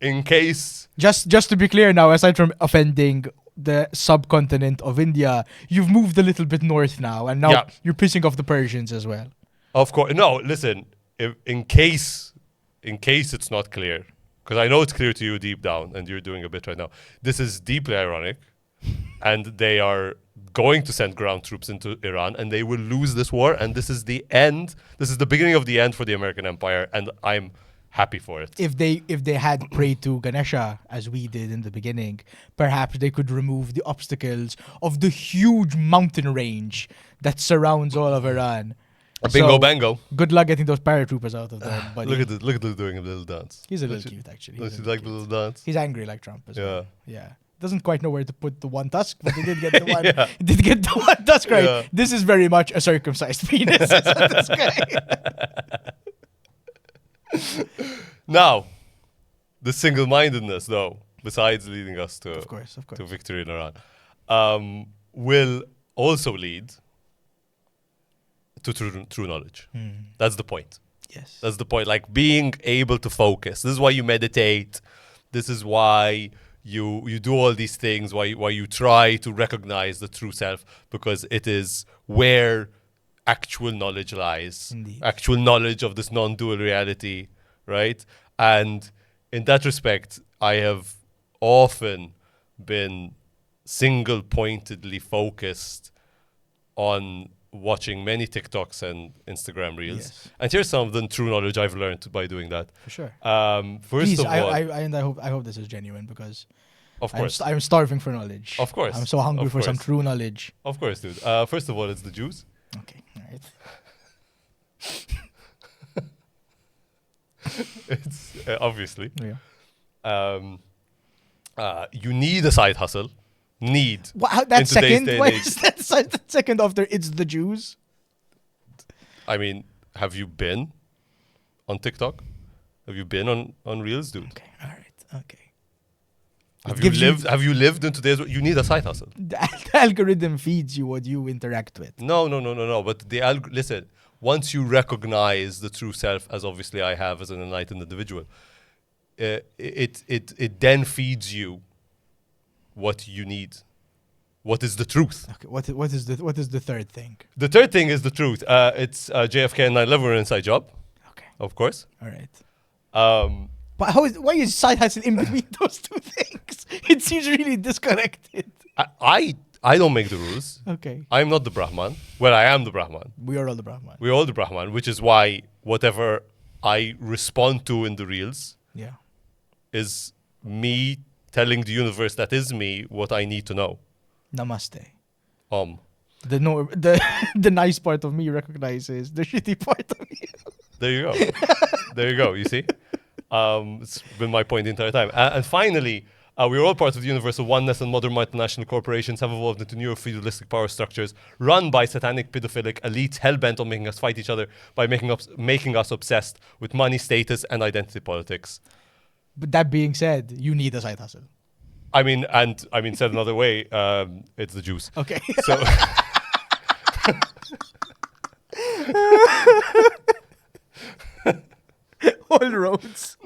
in case. Just to be clear now, aside from offending the subcontinent of India, you've moved a little bit north now, and now Yeah. you're pissing off the Persians as well. Of course. No, listen. In case it's not clear, because I know it's clear to you deep down, and you're doing a bit right now. This is deeply ironic, and they are going to send ground troops into Iran, and they will lose this war. And this is the end. This is the beginning of the end for the American empire, and I'm happy for it. If they had prayed to Ganesha as we did in the beginning, perhaps they could remove the obstacles of the huge mountain range that surrounds all of Iran. Bingo So, bango. Good luck getting those paratroopers out of there, buddy. Look at this doing a little dance. He's a Don't little you- cute, actually. Don't He's you a little like the cute. little dance? He's angry like Trump as well. Yeah. Yeah. Doesn't quite know where to put the one tusk, but he did get the one. Yeah. He did get the one tusk right. Yeah. This is very much a circumcised penis. It's not this guy. Now, the single-mindedness, though, besides leading us to Of course. to victory in Iran, will also lead to true knowledge. That's the point. Yes. That's the point. Like being able to focus. This is why you meditate. This is why you do all these things. Why you try to recognize the true self, because it is where actual knowledge lies. Indeed. Actual knowledge of this non-dual reality, right? And in that respect, I have often been single-pointedly focused on watching many TikToks and Instagram reels. Yes. And here's some of the true knowledge I've learned by doing that. For sure. First Please, of all, I hope this is genuine, because of course, I'm starving for knowledge. Of course. I'm so hungry Of for some course. true knowledge. of course, dude. First of all, it's the Jews. Okay. All right. It's obviously. Yeah. You need a side hustle. Need. That In today's second? day and Why age. is that second after it's the Jews? I mean, have you been on TikTok? Have you been on Reels, dude? Okay. All right. Okay. Have you gives you- lived? Have you lived in today's? You need a side hustle. The algorithm feeds you what you interact with. No. But listen. Once you recognize the true self, as obviously I have as an enlightened individual, it then feeds you what you need. What is the truth? Okay. What is the third thing? The third thing is the truth. It's JFK and 9/11 were an inside job, Okay. of course. All right. But Why is side hustle in between those two things? It seems really disconnected. I don't make the rules. Okay. I'm not the Brahman. Well, I am the Brahman. We are all the Brahman. We're all the Brahman, which is why whatever I respond to in the reels Yeah. is me telling the universe that is me what I need to know. Namaste. There The nice part of me recognizes the shitty part of you. you go. There you go. You see? It's been my point the entire time. And finally, we're all part of the universe of oneness, and modern multinational corporations have evolved into neo-feudalistic power structures run by satanic pedophilic elites hell-bent on making us fight each other by making us obsessed with money, status, and identity politics. But that being said, you need a side hustle. Said another way, it's the juice. Okay. So All roads.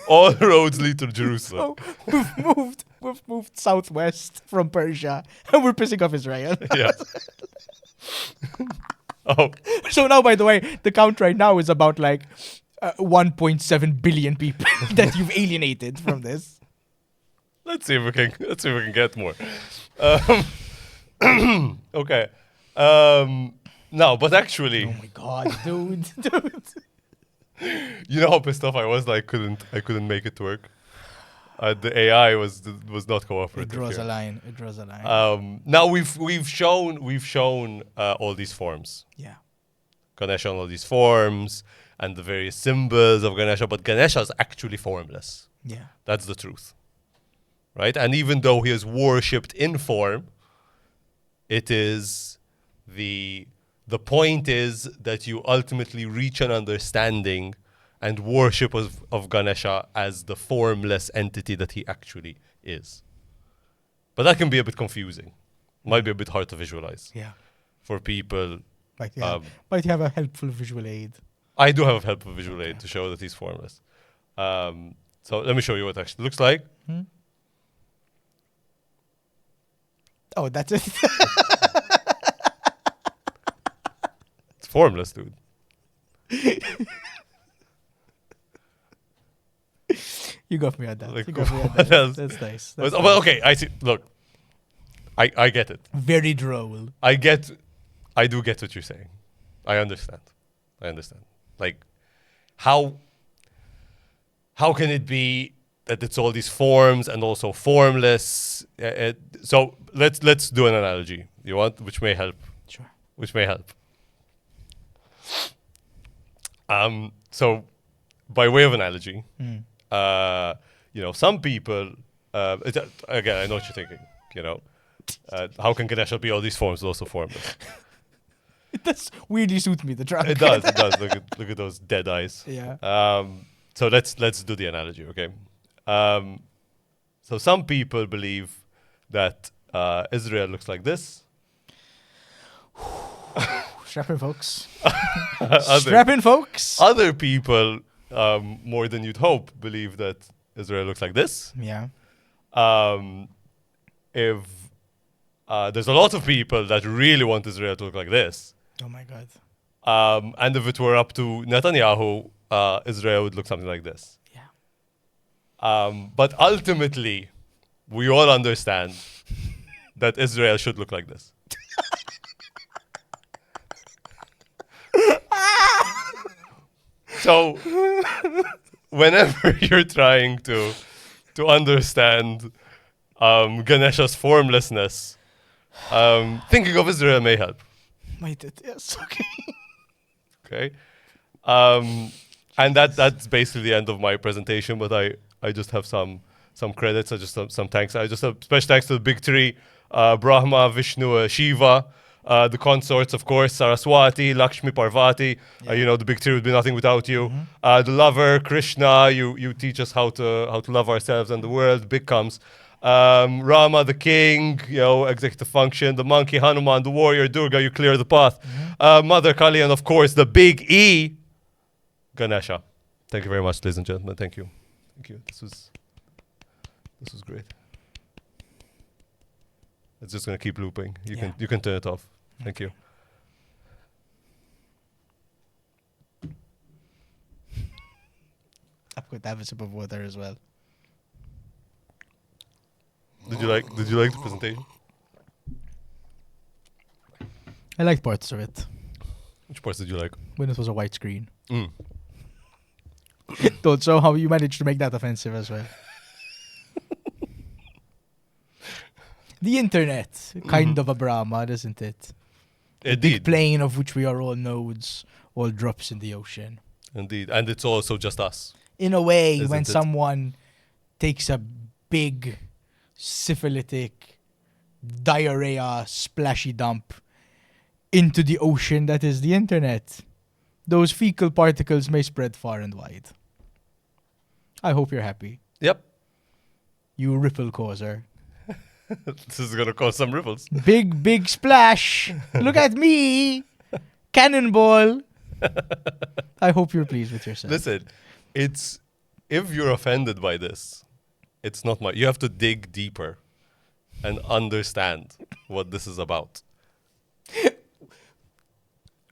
all roads lead to Jerusalem. So we've moved southwest from Persia, and we're pissing off Israel. Yeah. Oh, So now, by the way, the count right now is about like 1.7 billion people that you've alienated from this. let's see if we can get more. Okay. No, but actually, Oh my god, dude. you know how pissed off I was that I couldn't make it work. The AI was not It cooperative. draws here. a line. It draws a line. Now we've shown all these forms. Yeah. Ganesha on all these forms and the various symbols of Ganesha, but Ganesha is actually formless. Yeah. That's the truth, right? And even though he is worshipped in form, it is the point is that you ultimately reach an understanding and worship of Ganesha as the formless entity that he actually is. But that can be a bit confusing. Might be a bit hard to visualize Yeah. for people. Might you have a helpful visual aid? I do have a helpful visual aid to show that he's formless. So let me show you what it actually looks like. Oh, that's it. It's formless, dude. You got me on that. Like, You got me on what that. else? That's nice. Well, That's nice. okay, I see. Look, I get it. Very droll. I do get what you're saying. I understand. Like, how can it be that it's all these forms and also formless? So let's do an analogy. You want, which may help. Sure. Which may help. So, by way of analogy, some people. Again, I know what you're thinking. How can Ganesha be all these forms and also formless? It does weirdly suit me, the drunk. It does. Look at those dead eyes. Yeah. So let's do the analogy, okay? So some people believe that Israel looks like this. Strap in, folks. Other- Strap in, folks. Other people, more than you'd hope, believe that Israel looks like this. Yeah. If there's a lot of people that really want Israel to look like this. Oh my god. And if it were up to Netanyahu, Israel would look something like this. Yeah. But ultimately, we all understand that Israel should look like this. So, whenever you're trying to understand Ganesha's formlessness, thinking of Israel may help. Wait, yes, okay. Okay, and that's basically the end of my presentation. But I just have some credits. I just have some thanks. I just have special thanks to the big three: Brahma, Vishnu, Shiva. The consorts, of course, Saraswati, Lakshmi, Parvati. The big three would be nothing without you. The lover, Krishna. You teach us how to love ourselves and the world. Big comes. Rama, the king, executive function. The monkey, Hanuman, the warrior, Durga. You clear the path. Mother Kali, and of course the big E, Ganesha. Thank you very much, ladies and gentlemen. Thank you. This was great. It's just gonna keep looping. You can turn it off. Thank you. I'm going to have a sip of water as well. Did you like the presentation? I liked parts of it Which parts did you like? when it was a white screen. Mm. Don't show how you managed to make that offensive as well. The internet, kind of a Brahma, isn't it? A big Indeed. plane of which we are all nodes, all drops in the ocean. Indeed. And it's also just us. In a way, Isn't when it? someone takes a big syphilitic diarrhea splashy dump into the ocean that is the internet, those fecal particles may spread far and wide. I hope you're happy. Yep. You ripple causer. This is gonna cause some ripples. Big splash. Look at me. Cannonball. I hope you're pleased with yourself. Listen, it's if you're offended by this, it's not my. You have to dig deeper and understand what this is about.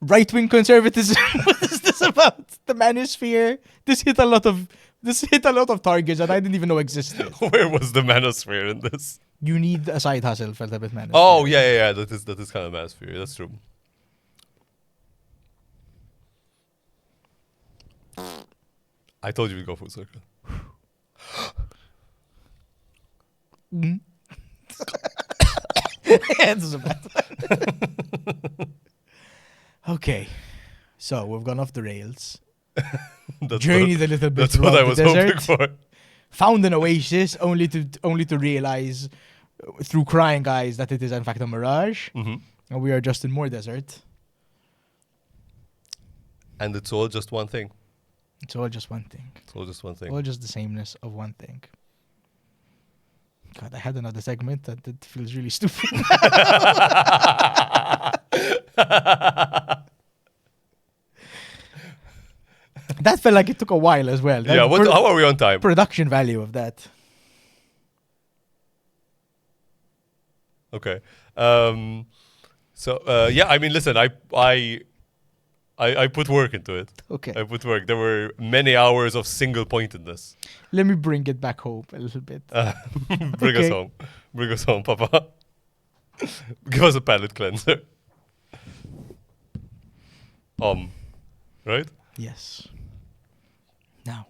Right-wing conservatism. What is this about? The manosphere. This hit a lot of targets that I didn't even know existed. Where was the manosphere in this? You need a side hustle for the bit manosphere. Oh yeah. That is kind of manosphere. That's true. I told you we'd go full circle. It doesn't matter. Okay, so we've gone off the rails. Journeyed a little bit. That's what I was hoping for. Found an oasis, only to realize through crying eyes that it is in fact a mirage, and we are just in more desert. And it's all just one thing. It's all just one thing. It's all just one thing. All just the sameness of one thing. God, I had another segment that feels really stupid. That felt like it took a while as well. Yeah, how are we on time? Production value of that. Okay. Yeah, I mean, listen, I put work into it. Okay. I put work. There were many hours of single pointedness. Let me bring it back home a little bit. Bring us home. Bring us home, Papa. Give us a palate cleanser. Right? Yes. Now,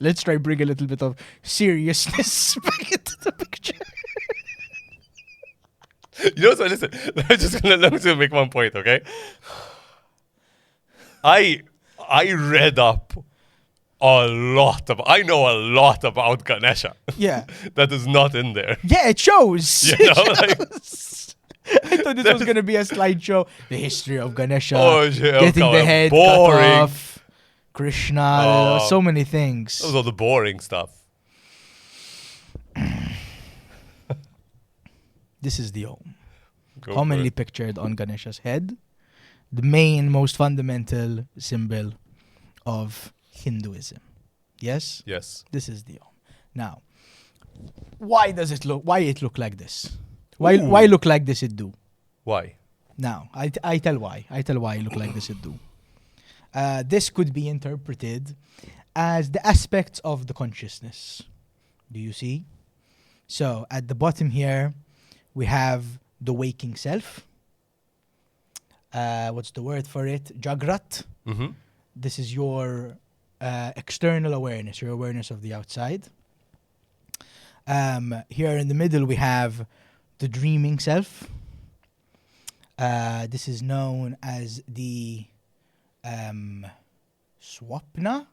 let's try bring a little bit of seriousness back into the picture. You know, so listen, let me just make one point, okay? I read up I know a lot about Ganesha. Yeah. That is not in there. Yeah, it shows. You know, like, I thought this was going to be a slideshow. The history of Ganesha. Getting the head boring. cut off. Krishna. So many things. That was all the boring stuff. This is the Om. Commonly pictured on Ganesha's head. The main, most fundamental symbol of Hinduism. Yes? Yes. This is the Om. Now, why it look like this? Why look like this it do? Why? Now, I tell why. I tell why it look like this it do. This could be interpreted as the aspects of the consciousness. Do you see? So, at the bottom here, we have the waking self. What's the word for it? Jagrat. Mm-hmm. This is your external awareness, your awareness of the outside. Here in the middle, we have the dreaming self. This is known as the swapna,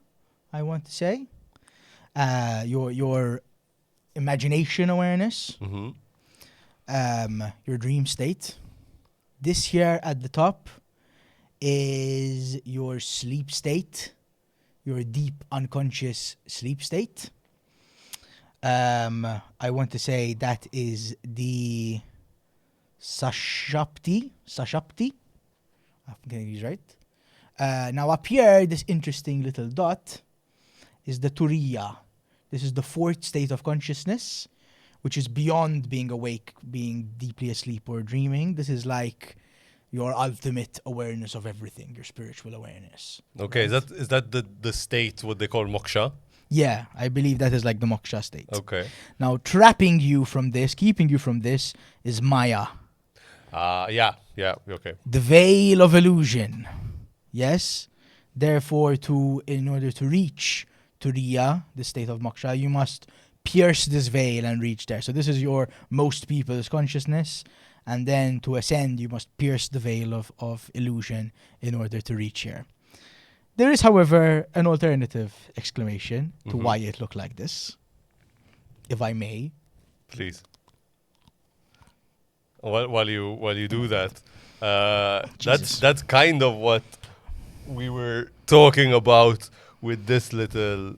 I want to say. Your imagination awareness. Mm-hmm. Your dream state. This here at the top is your sleep state, your deep unconscious sleep state. I want to say that is the Sashapti. I'm getting these right. Now up here, this interesting little dot is the Turiya. This is the fourth state of consciousness, which is beyond being awake, being deeply asleep or dreaming. This is like your ultimate awareness of everything, your spiritual awareness. Okay, right? Is that the state, what they call moksha? Yeah, I believe that is like the moksha state. Okay. Now, trapping you from this, keeping you from this, is Maya. Yeah, okay. The veil of illusion. Yes? Therefore, in order to reach Turiya, the state of moksha, you must pierce this veil and reach there. So this is your most people's consciousness. And then to ascend, you must pierce the veil of illusion in order to reach here. There is, however, an alternative explanation to why it looked like this, if I may. Please. While you do that, that's kind of what we were talking about with this little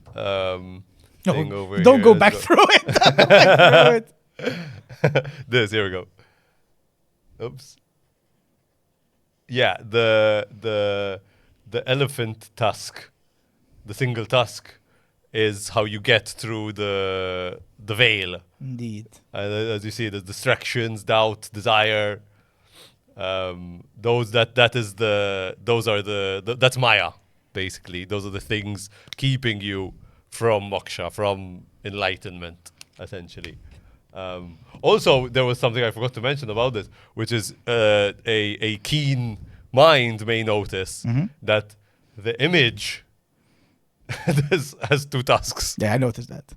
thing over here. Don't go back through it. Don't go back through it. Here we go. Oops. Yeah, the elephant tusk, the single tusk, is how you get through the veil. Indeed. As you see, the distractions, doubt, desire. Those are that's Maya, basically. Those are the things keeping you from moksha, from enlightenment, essentially. Also, there was something I forgot to mention about this, which is a keen mind may notice that the image has two tusks. Yeah, I noticed that.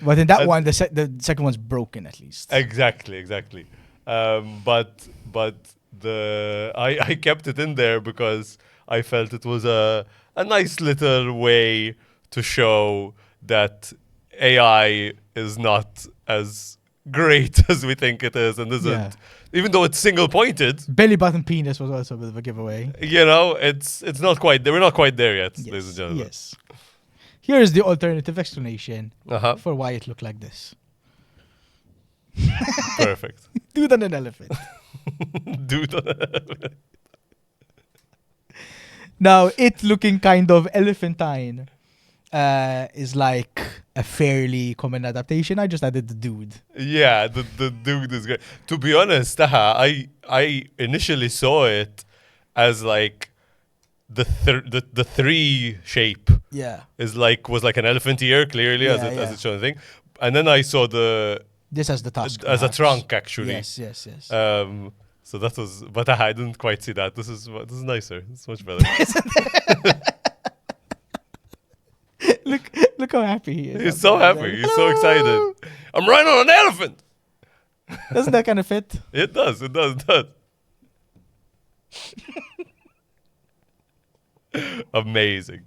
But in that one, the second one's broken at least. Exactly. But I kept it in there because I felt it was a nice little way to show that AI is not as great as we think it is, and isn't. Even though it's single pointed, belly button penis was also a bit of a giveaway. You know, it's not quite. We're not quite there yet, ladies and gentlemen. Yes. Here is the alternative explanation for why it looked like this. Perfect. Dude on an elephant. Dude on an elephant. Now, it looking kind of elephantine is like a fairly common adaptation. I just added the dude. Yeah, the dude is great. To be honest, I initially saw it as like the three shape. Yeah. Was like an elephant ear, clearly, as it's shown thing. And then I saw this as the tusk. As a trunk, actually. Yes. So that was, but I didn't quite see that. This is nicer. It's much better. Look how happy he is. He's so happy. He's so excited. I'm riding on an elephant. Doesn't that kind of fit? It does. Amazing.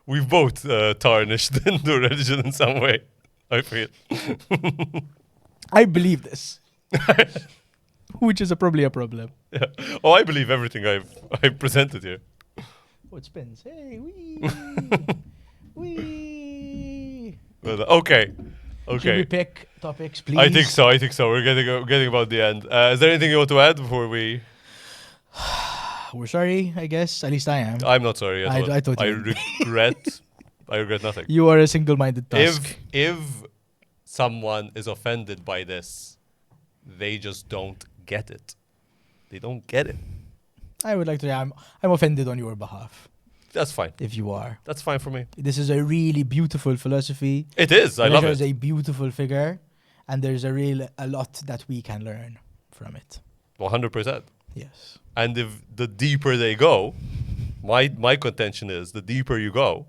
We've both tarnished the religion in some way, I feel. I believe this. Which is probably a problem. Yeah. Oh, I believe everything I've presented here. Oh, it spins. Hey, wee. Okay. Should we pick topics, please? I think so. We're getting about the end. Is there anything you want to add before we... We're sorry, I guess. At least I am. I'm not sorry at all. I thought I regret nothing. You are a single-minded tusk. If someone is offended by this, they just don't get it. They don't get it. I would like to say I'm offended on your behalf. That's fine. If you are. That's fine for me. This is a really beautiful philosophy. It is. I love it. Ganesha is a beautiful figure, and there's a lot that we can learn from it. 100%. Yes. And if the deeper they go, my contention is the deeper you go,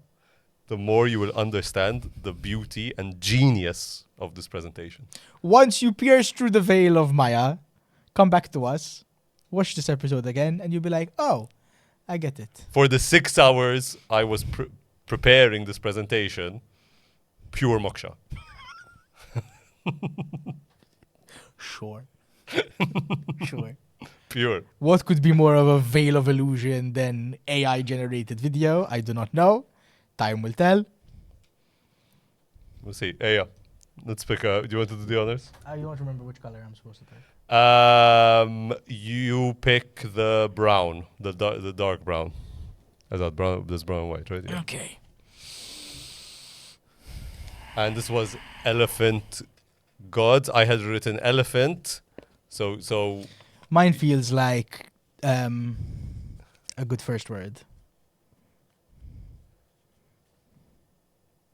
the more you will understand the beauty and genius of this presentation. Once you pierce through the veil of Maya, come back to us, watch this episode again, and you'll be like, oh, I get it. For the 6 hours I was preparing this presentation, pure moksha. Sure. Sure. Pure. What could be more of a veil of illusion than AI-generated video? I do not know. Time will tell. We'll see. Yeah. Let's pick do you want to do the honors? You don't remember which color I'm supposed to pick. You pick the brown, the dark brown. This brown and white, right? Yeah. Okay. And this was elephant gods. I had written elephant. So mine feels like a good first word.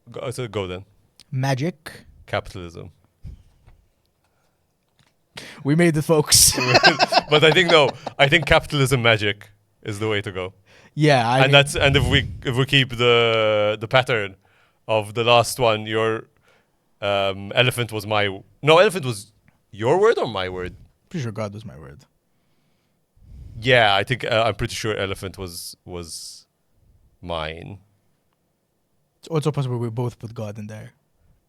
Go then. Magic. Capitalism. We made it, folks. But I think capitalism magic is the way to go. Yeah, and if we keep the pattern of the last one, your elephant was elephant was your word or my word? Pretty sure God was my word. Yeah, I think I'm pretty sure elephant was mine. It's also possible we both put God in there.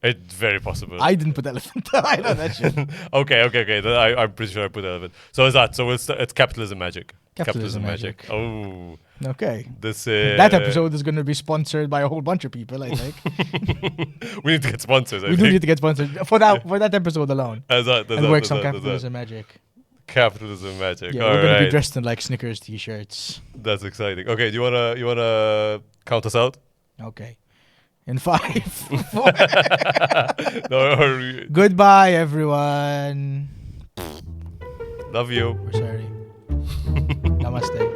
It's very possible. I didn't put elephant. I know that shit. Okay. I'm pretty sure I put elephant. So is that? So it's capitalism magic. Capitalism magic. Oh, Okay. This That episode is going to be sponsored by a whole bunch of people, I think. we need to get sponsors. We do need to get sponsored for that episode alone. And work some capitalism magic. Capitalism magic. Yeah, All we're going to right. be dressed in like Snickers t-shirts. That's exciting. Okay, do you wanna count us out? Okay. In 5, 4. No, Goodbye, everyone. love you. We're sorry. Namaste.